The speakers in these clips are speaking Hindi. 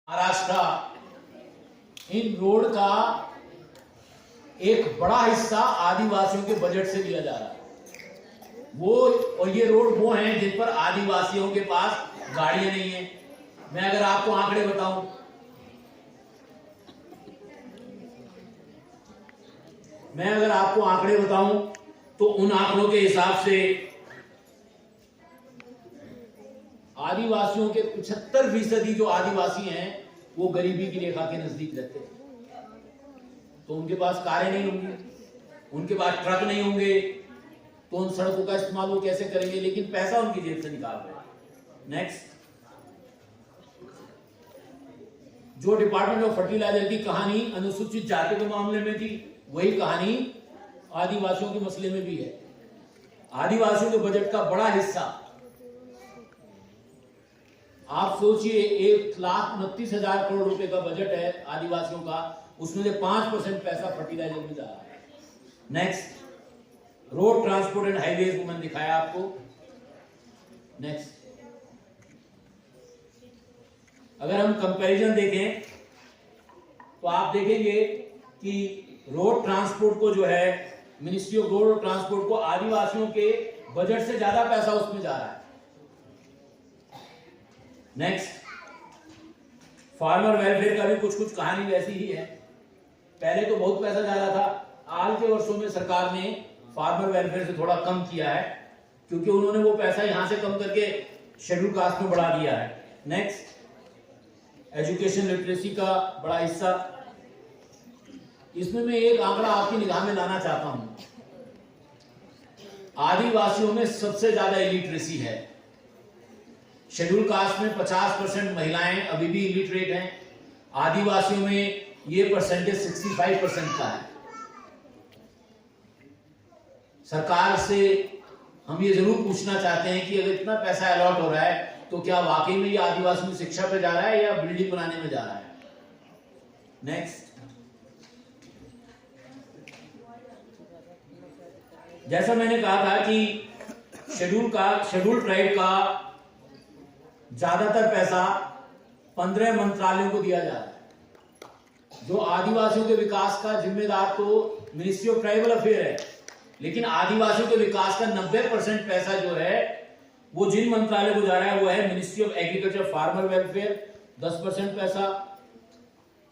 महाराष्ट्र इन रोड का एक बड़ा हिस्सा आदिवासियों के बजट से दिया जा रहा है। वो और ये रोड वो हैं जिन पर आदिवासियों के पास गाड़ियां नहीं है। मैं अगर आपको आंकड़े बताऊं, तो उन आंकड़ों के हिसाब से आदिवासियों के 75% जो आदिवासी हैं वो गरीबी की रेखा के नजदीक रहते हैं। तो उनके पास कारें नहीं होंगी, उनके पास ट्रक नहीं होंगे, तो उन सड़कों का इस्तेमाल वो कैसे करेंगे? लेकिन पैसा उनकी जेब से निकाल रहे हैं। नेक्स्ट, जो डिपार्टमेंट ऑफ फर्टिलाइजर की कहानी अनुसूचित जाति के मामले में थी, वही कहानी आदिवासियों के मसले में भी है। आदिवासियों के बजट का बड़ा हिस्सा, आप सोचिए 1,29,000 करोड़ रुपए का बजट है आदिवासियों का, उसमें से 5% पैसा फर्टिलाइजर में जा रहा है। Next, road transport and highways को मैंने दिखाया आपको। नेक्स्ट, अगर हम कंपैरिजन देखें तो आप देखेंगे कि रोड ट्रांसपोर्ट को जो है, मिनिस्ट्री ऑफ रोड ट्रांसपोर्ट को आदिवासियों के बजट से ज्यादा पैसा उसमें जा रहा है। नेक्स्ट, फार्मर वेलफेयर का भी कुछ कहानी वैसी ही है। पहले तो बहुत पैसा जा रहा था, हाल के वर्षों में सरकार ने फार्मर वेलफेयर से थोड़ा कम किया है, क्योंकि उन्होंने वो पैसा यहां से कम करके शेड्यूल कास्ट में बढ़ा दिया है। नेक्स्ट, एजुकेशन लिटरेसी का बड़ा हिस्सा। इसमें मैं एक आंकड़ा आपकी निगाह में लाना चाहता हूं। आदिवासियों में सबसे ज्यादा इलिटरेसी है। शेड्यूल कास्ट में 50% महिलाएं अभी भी इलिटरेट हैं। आदिवासियों में ये परसेंटेज 65% का है। सरकार से हम ये जरूर पूछना चाहते हैं कि अगर इतना पैसा अलॉट हो रहा है तो क्या वाकई में ये आदिवासियों की शिक्षा पे जा रहा है या बिल्डिंग बनाने में जा रहा है? नेक्स्ट, जैसा मैंने कहा था कि शेड्यूल ट्राइब का ज्यादातर पैसा 15 मंत्रालयों को दिया जा रहा है। जो आदिवासियों के विकास का जिम्मेदार तो मिनिस्ट्री ऑफ ट्राइबल अफेयर है, लेकिन आदिवासियों के विकास का 90% पैसा जो है वो जिन मंत्रालय को जा रहा है वो है ministry of agriculture farmer welfare, 10% पैसा।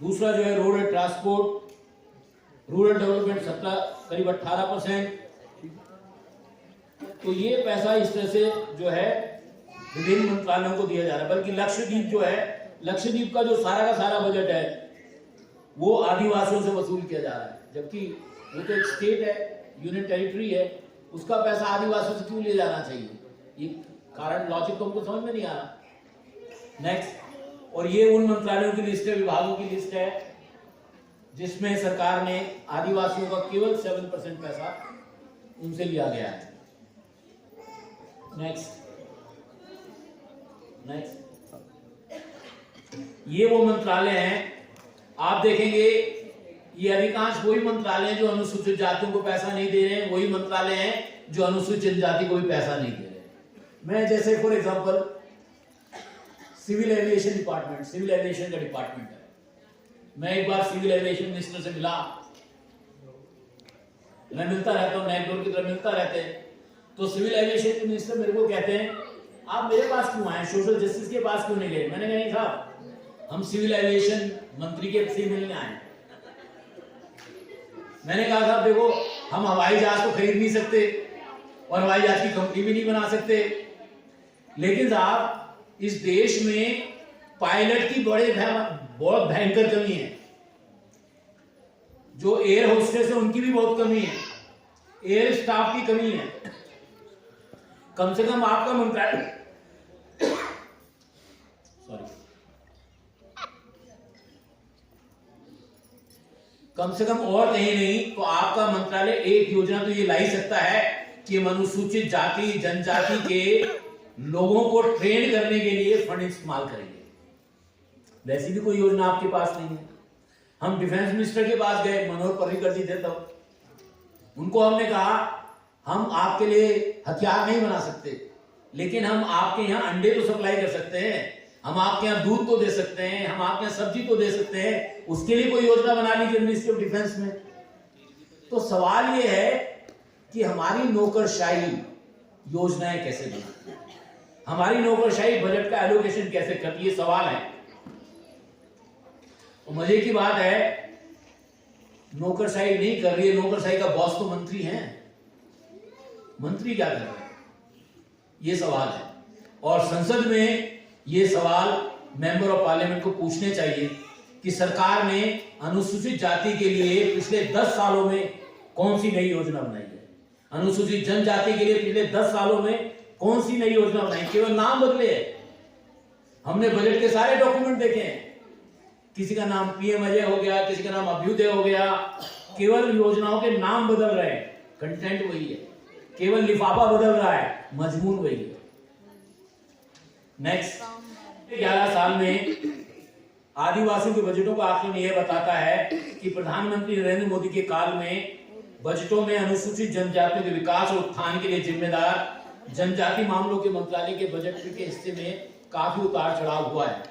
दूसरा जो है road and transport, rural development करीब 18%। तो ये पैसा इस तरह से जो है विभिन्न मंत्रालयों को दिया जा रहा है। बल्कि लक्षद्वीप जो है, लक्षद्वीप का जो सारा का सारा बजट है वो आदिवासियों से वसूल किया जा रहा है, जबकि वो तो एक स्टेट है, यूनियन टेरिटरी है, उसका पैसा आदिवासियों से क्यों ले जाना चाहिए? ये कारण, लॉजिक तो हमको समझ में नहीं आ रहा। नेक्स्ट, और ये उन मंत्रालयों की लिस्ट है, विभागों की लिस्ट है, जिसमें सरकार ने आदिवासियों का केवल 7% पैसा उनसे लिया गया है। नेक्स्ट, ये वो मंत्रालय हैं, आप देखेंगे ये अधिकांश वही मंत्रालय जो अनुसूचित जातियों को पैसा नहीं दे रहे हैं, वही मंत्रालय हैं जो अनुसूचित जाति को भी पैसा नहीं दे रहे। मैं जैसे for example civil aviation department, civil aviation का डिपार्टमेंट है, मैं एक बार सिविल एविएशन मिनिस्टर से मिला, मैं मिलता रहता हूँ, नेक डोर की तरह मिलता रहते हैं। तो सिविल एविएशन के मिनिस्टर मेरे को कहते हैं, आप मेरे पास क्यों आए, सोशल जस्टिस के पास क्यों नहीं गए? मैंने कहा नहीं साहब, हम सिविल एविएशन मंत्री के से मिलने आए। मैंने कहा साहब देखो, हम हवाई जहाज तो खरीद नहीं सकते और हवाई जहाज की कंपनी भी नहीं बना सकते, लेकिन साहब इस देश में पायलट की बहुत भयंकर कमी है। जो एयर होस्टेस है उनकी भी बहुत कमी है, एयर स्टाफ की कमी है। कम से कम आपका मंत्रालय कम से कम और कहीं नहीं तो आपका मंत्रालय एक योजना तो ये ला ही सकता है कि अनुसूचित जाति जनजाति के लोगों को ट्रेन करने के लिए फंड इस्तेमाल करेंगे। वैसी भी कोई योजना आपके पास नहीं है। हम डिफेंस मिनिस्टर के पास गए, मनोहर पर्रिकर जी थे, तब उनको हमने कहा हम आपके लिए हथियार नहीं बना सकते, लेकिन हम आपके यहाँ अंडे तो सप्लाई कर सकते हैं, हम आपके यहाँ दूध तो दे सकते हैं, हम आपके यहाँ सब्जी तो दे सकते हैं, उसके लिए कोई योजना बना लीजिए मिनिस्ट्री ऑफ डिफेंस में। तो सवाल ये है कि हमारी नौकरशाही योजनाएं कैसे बनाती है, हमारी नौकरशाही बजट का एलोकेशन कैसे करती है, सवाल है। तो मजे की बात है, नौकरशाही नहीं कर रही है, नौकरशाही का बॉस तो मंत्री हैं। मंत्री क्या कर रहे हैं, ये सवाल है। और संसद में ये सवाल मेंबर ऑफ पार्लियामेंट को पूछने चाहिए कि सरकार ने अनुसूचित जाति के लिए पिछले 10 सालों में कौन सी नई योजना बनाई है, अनुसूचित जनजाति के लिए पिछले 10 सालों में कौन सी नई योजना बनाई, केवल नाम बदले। हमने बजट के सारे डॉक्यूमेंट देखे हैं, किसी का नाम पीएम अजय हो गया, किसी का नाम अभ्युदय हो गया, केवल योजनाओं के नाम बदल रहे हैं, कंटेंट वही है, केवल लिफाफा बदल रहा है, मजमून वही है। नेक्स्ट, 11 साल में आदिवासियों के बजटों का आकलन यह बताता है कि प्रधानमंत्री नरेंद्र मोदी के काल में बजटों में अनुसूचित जनजातियों के विकास और उत्थान के लिए जिम्मेदार जनजाति मामलों के मंत्रालय के बजट के हिस्से में काफी उतार चढ़ाव हुआ है।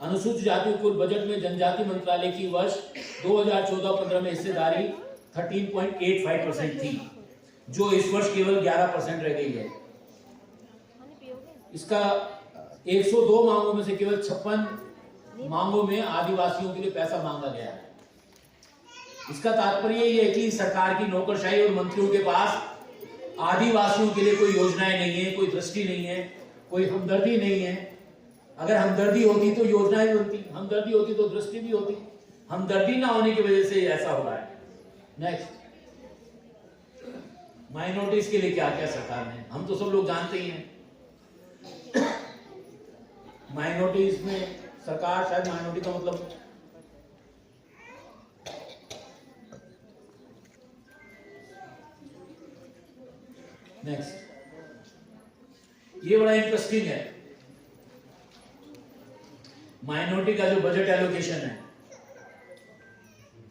अनुसूचित जाति कुल बजट में जनजाति मंत्रालय की वर्ष 2014-15 में हिस्सेदारी 13.85% थी, जो इस वर्ष केवल 11% रह गई है। इसका 102 मांगों में से केवल 56 मांगों में आदिवासियों के लिए पैसा मांगा गया है। इसका तात्पर्य ये है कि सरकार की नौकरशाही और मंत्रियों के पास आदिवासियों के लिए कोई योजनाएं नहीं है, कोई दृष्टि नहीं है, कोई हमदर्दी नहीं है। अगर हमदर्दी होती तो योजनाएं बनती, हमदर्दी होती तो दृष्टि भी होती। हमदर्दी ना होने की वजह से ऐसा हो रहा है। नेक्स्ट, माइनॉरिटीज के लिए क्या क्या सरकार ने, हम तो सब लोग जानते ही हैं। माइनॉरिटीज में सरकार, शायद माइनॉरिटी का मतलब नेक्स्ट, ये बड़ा इंटरेस्टिंग है। माइनॉरिटी का जो बजट एलोकेशन है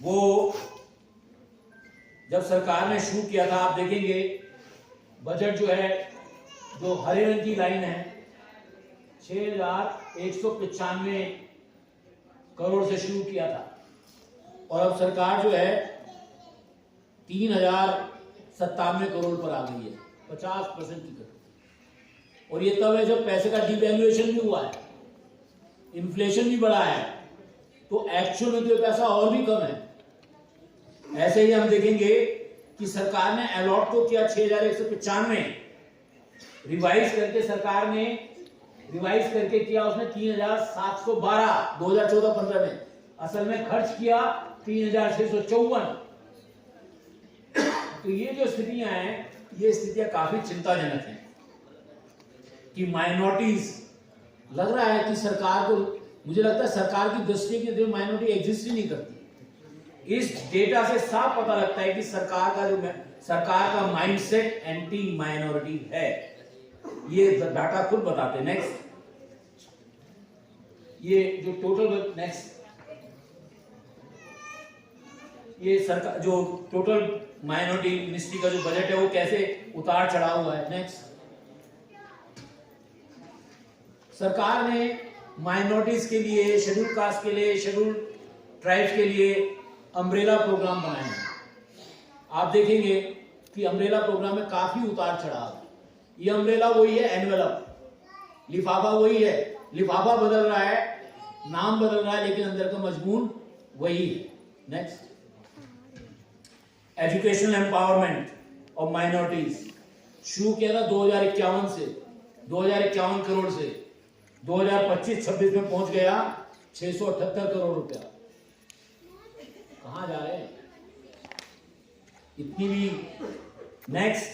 वो जब सरकार ने शुरू किया था, आप देखेंगे बजट जो है, जो हरे रंग की लाइन है 6,195 करोड़ से शुरू किया था, और अब सरकार जो है 3,097 करोड़ पर आ गई है, 50% की कटौती। और ये तब है जब पैसे का डिवैल्यूएशन भी हुआ है, इन्फ्लेशन भी बढ़ा है, तो एक्चुअल में तो पैसा और भी कम है। ऐसे ही हम देखेंगे कि सरकार ने अलॉट तो किया 6,195, रिवाइज करके सरकार ने रिवाइज करके किया उसने 3,712 2014-15 में, असल में खर्च किया 3,654। तो ये जो स्थितियां हैं, ये स्थितियां काफी चिंताजनक हैं कि माइनॉरिटीज, लग रहा है कि सरकार को, मुझे लगता है सरकार की दृष्टि की जो माइनॉरिटी एग्जिस्ट ही नहीं करती। इस डेटा से साफ पता लगता है कि सरकार का माइंडसेट एंटी माइनॉरिटी है, ये डाटा खुद बताते हैं। नेक्स्ट, ये जो टोटल, नेक्स्ट, ये सरकार जो टोटल माइनॉरिटी मिनिस्ट्री का जो बजट है वो कैसे उतार चढ़ाव हुआ है। नेक्स्ट, सरकार ने माइनॉरिटीज के लिए, शेड्यूल कास्ट के लिए, शेड्यूल ट्राइब्स के लिए अम्ब्रेला प्रोग्राम बनाए हैं। आप देखेंगे कि अम्ब्रेला प्रोग्राम में काफी उतार चढ़ाव है। ये अम्ब्रेला वही है, एनवेलप, लिफाफा वही है, लिफाफा बदल रहा है, नाम बदल रहा है, लेकिन अंदर का मजमून वही है। Next, educational empowerment of minorities शुरू किया था 2051 से, 2051 करोड़ से 2025-26 में पहुंच गया 678 करोड़ रुपया। कहां जा रहे हैं इतनी भी। नेक्स्ट,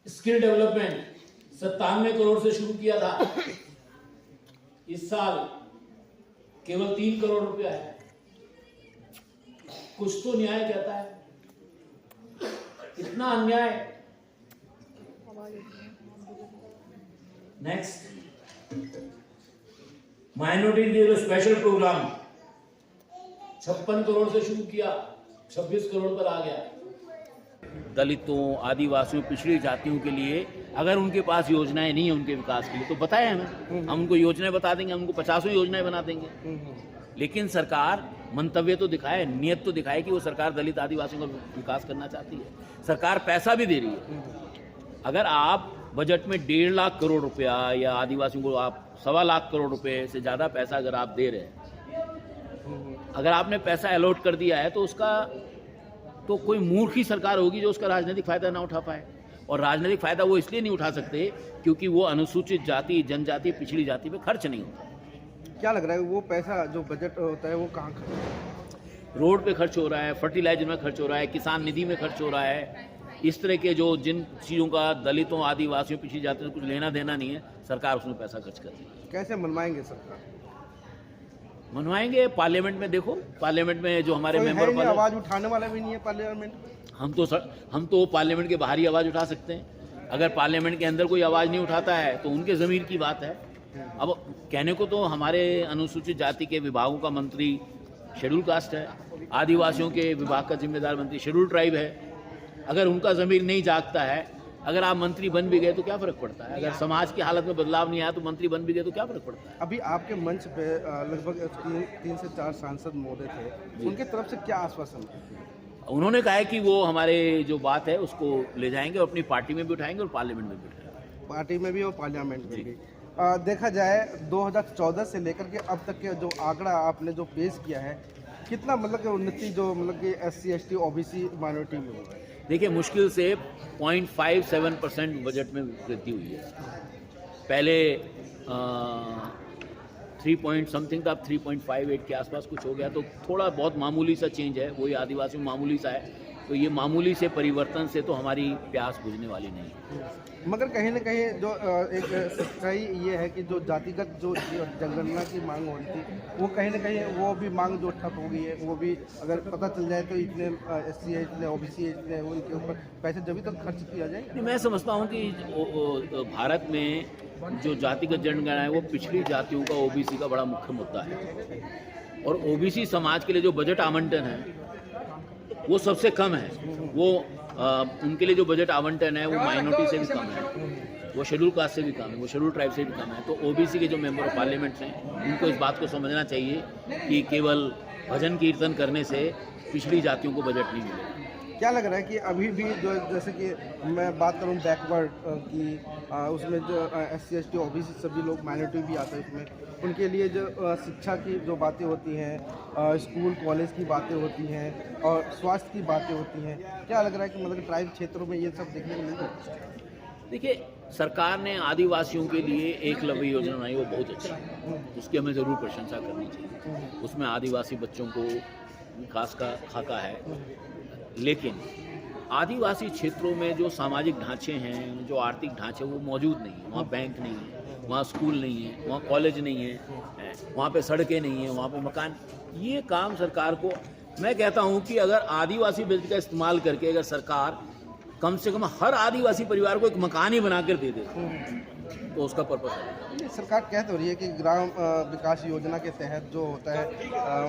स्किल डेवलपमेंट 97 करोड़ से शुरू किया था, इस साल केवल 3 करोड़ रुपया है। कुछ तो न्याय कहता है, इतना अन्याय। नेक्स्ट, माइनॉरिटी के लिए स्पेशल प्रोग्राम 56 करोड़ से शुरू किया, 26 करोड़ पर आ गया। दलितों, आदिवासियों, पिछड़ी जातियों के लिए अगर उनके पास योजनाएं नहीं है उनके विकास के लिए तो बताएं हमें, हम उनको योजनाएं बता देंगे, हम उनको 50 योजनाएं बना देंगे। लेकिन सरकार मंतव्य तो दिखाए, नियत तो दिखाए कि वो सरकार दलित आदिवासियों का विकास करना चाहती है। सरकार पैसा भी दे रही है। अगर आप बजट में 1.5 लाख करोड़ रुपया या आदिवासियों को आप 1.25 लाख करोड़ रुपए से ज़्यादा पैसा अगर आप दे रहे हैं, अगर आपने पैसा अलॉट कर दिया है तो उसका तो कोई मूर्ख ही सरकार होगी जो उसका राजनीतिक फ़ायदा ना उठा पाए। और राजनीतिक फ़ायदा वो इसलिए नहीं उठा सकते क्योंकि वो अनुसूचित जाति, जनजाति, पिछड़ी जाति पे खर्च नहीं होता। क्या लग रहा है वो पैसा जो बजट होता है वो कहाँ खर्च होता है? रोड पे खर्च हो रहा है, फर्टिलाइजर में खर्च हो रहा है, किसान निधि में खर्च हो रहा है। इस तरह के जो जिन चीज़ों का दलितों, आदिवासियों, पिछड़ी जातियों से कुछ लेना देना नहीं है, सरकार उसमें पैसा खर्च कर रही है। कैसे मनवाएंगे सरकार? मनवाएंगे पार्लियामेंट में। देखो पार्लियामेंट में जो हमारे मेंबर आवाज़ उठाने वाला भी नहीं है पार्लियामेंट। हम तो पार्लियामेंट के बाहर ही आवाज़ उठा सकते हैं। अगर पार्लियामेंट के अंदर कोई आवाज़ नहीं उठाता है तो उनके ज़मीर की बात है। अब कहने को तो हमारे अनुसूचित जाति के विभागों का मंत्री शेड्यूल कास्ट है, आदिवासियों के विभाग का जिम्मेदार मंत्री शेड्यूल ट्राइब है। अगर उनका ज़मीर नहीं जागता है, अगर आप मंत्री बन भी गए तो क्या फ़र्क पड़ता है? अगर समाज की हालत में बदलाव नहीं आया तो मंत्री बन भी गए तो क्या फ़र्क पड़ता है? अभी आपके मंच पे लगभग 3 से 4 सांसद महोदय थे, उनके तरफ से क्या आश्वासन है? उन्होंने कहा है कि वो हमारे जो बात है उसको ले जाएंगे और अपनी पार्टी में भी उठाएंगे और पार्लियामेंट में भी उठाएंगे। पार्टी में भी और पार्लियामेंट में भी। देखा जाए 2014 से लेकर के अब तक के जो आंकड़ा आपने जो पेश किया है, कितना मतलब कि उन्नति जो मतलब कि SC ST OBC माइनॉरिटी में हुआ है? देखिए मुश्किल से 0.57% बजट में वृद्धि हुई है। पहले 3 पॉइंट समथिंग था, अब 3.58 के आसपास कुछ हो गया। तो थोड़ा बहुत मामूली सा चेंज है, वही आदिवासी में मामूली सा है। तो ये मामूली से परिवर्तन से तो हमारी प्यास बुझने वाली नहीं है। मगर कहीं ना कहीं जो एक सच्चाई ये है कि जो जातिगत जो जनगणना की मांग हो रही थी वो कहीं ना कहीं वो भी मांग जो ठप हो गई है, वो भी अगर पता चल जाए तो इतने SC इतने OBC इतने उनके ऊपर पैसे जब तक खर्च किया जाए। मैं समझता हूँ कि भारत में जो जातिगत जनगणना है वो पिछड़ी जातियों का, OBC का बड़ा मुख्य मुद्दा है। और OBC समाज के लिए जो बजट आवंटन है वो सबसे कम है। वो उनके लिए जो बजट आवंटन है वो माइनॉरिटी से भी कम है, वो शेड्यूल कास्ट से भी कम है, वो शेड्यूल ट्राइब से भी कम है। तो OBC के जो मेंबर ऑफ पार्लियामेंट हैं उनको इस बात को समझना चाहिए कि केवल भजन कीर्तन करने से पिछड़ी जातियों को बजट नहीं मिलेगा। क्या लग रहा है कि अभी भी जो जैसे कि मैं बात करूं बैकवर्ड की उसमें जो SC ST OBC सभी लोग माइनॉरिटी भी आते हैं उसमें, उनके लिए जो शिक्षा की जो बातें होती हैं, स्कूल कॉलेज की बातें होती हैं और स्वास्थ्य की बातें होती हैं, क्या लग रहा है कि मतलब ट्राइब क्षेत्रों में ये सब देखने को मिलता है? देखिए सरकार ने आदिवासियों के लिए एकलव्य योजना बनाई, वो बहुत अच्छी है, उसकी हमें ज़रूर प्रशंसा करनी चाहिए। उसमें आदिवासी बच्चों को विकास का खाका है। लेकिन आदिवासी क्षेत्रों में जो सामाजिक ढांचे हैं, जो आर्थिक ढांचे वो मौजूद नहीं है। वहाँ बैंक नहीं है, वहाँ स्कूल नहीं है, वहाँ कॉलेज नहीं है, वहाँ पे सड़कें नहीं है, वहाँ पे मकान। ये काम सरकार को, मैं कहता हूँ कि अगर आदिवासी बजट का इस्तेमाल करके अगर सरकार कम से कम हर आदिवासी परिवार को एक मकान ही बना कर दे दे तो उसका पर्पस है। सरकार कह तो रही है कि ग्राम विकास योजना के तहत जो होता है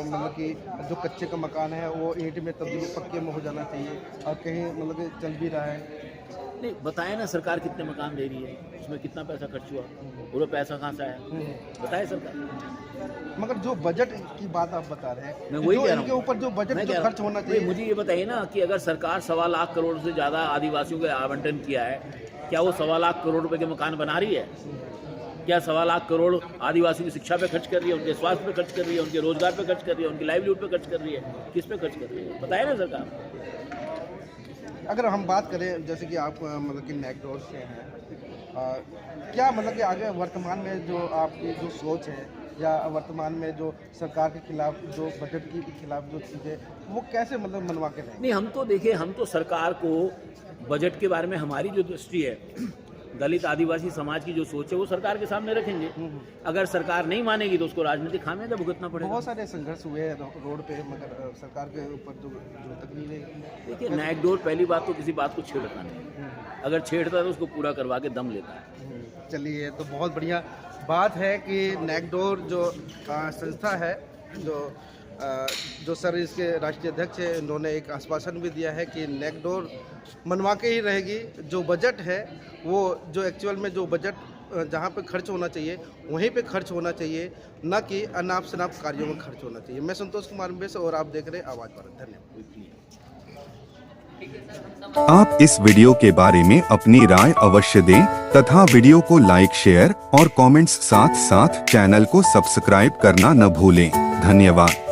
मतलब कि जो कच्चे का मकान है वो ईंट में तब्दील पक्के में हो जाना चाहिए, और कहीं मतलब कि चल भी रहा है। नहीं बताए ना सरकार कितने मकान दे रही है, उसमें कितना पैसा खर्च हुआ, पूरा पैसा कहाँ से आया बताए सरकार। मगर जो बजट की बात आप बता रहे हैं, मैं वही कह रहा हूँ, इनके ऊपर जो बजट जो खर्च होना चाहिए, मुझे ये बताइए ना कि अगर सरकार 1.25 लाख करोड़ से ज़्यादा आदिवासियों को आवंटन किया है, क्या वो 1.25 लाख करोड़ रुपए के मकान बना रही है? क्या 1.25 लाख करोड़ आदिवासियों की शिक्षा पे खर्च कर रही है, उनके स्वास्थ्य पे खर्च कर रही है, उनके रोजगार पे खर्च कर रही है, उनकी लाइवलीहुड पे खर्च कर रही है? किस पे खर्च कर रही है बताए ना सरकार। अगर हम बात करें जैसे कि आप मतलब कि नैकडोर से हैं, क्या मतलब कि आगे वर्तमान में जो आपकी जो सोच है या वर्तमान में जो सरकार के खिलाफ जो बजट के खिलाफ जो चीज़ें वो कैसे मतलब मनवा के रहें? नहीं, हम तो देखिए, हम तो सरकार को बजट के बारे में हमारी जो दृष्टि है, दलित आदिवासी समाज की जो सोच है वो सरकार के सामने रखेंगे। अगर सरकार नहीं मानेगी तो उसको राजनीतिक खामियाजा भुगतना पड़ेगा। बहुत सारे संघर्ष हुए हैं रोड पे, मगर सरकार के ऊपर जो तकलीफें, देखिए नैकडोर पहली बात तो किसी बात को छेड़ता नहीं, अगर छेड़ता है तो उसको पूरा करवा के दम लेता है। चलिए, तो बहुत बढ़िया बात है कि नैकडोर जो संस्था है जो जो सर इसके राष्ट्रीय अध्यक्ष है, उन्होंने एक आश्वासन भी दिया है कि नेक डोर मनवा के ही रहेगी। जो बजट है वो जो एक्चुअल में जो बजट जहाँ पे खर्च होना चाहिए वहीं पे खर्च होना चाहिए, न कि अनाप शनाप कार्यों में खर्च होना चाहिए। मैं संतोष कुमार बेस और आप देख रहे हैं आवाज़ भारत। धन्यवाद। आप इस वीडियो के बारे में अपनी राय अवश्य दें तथा वीडियो को लाइक, शेयर और कमेंट्स साथ साथ चैनल को सब्सक्राइब करना न भूलें। धन्यवाद।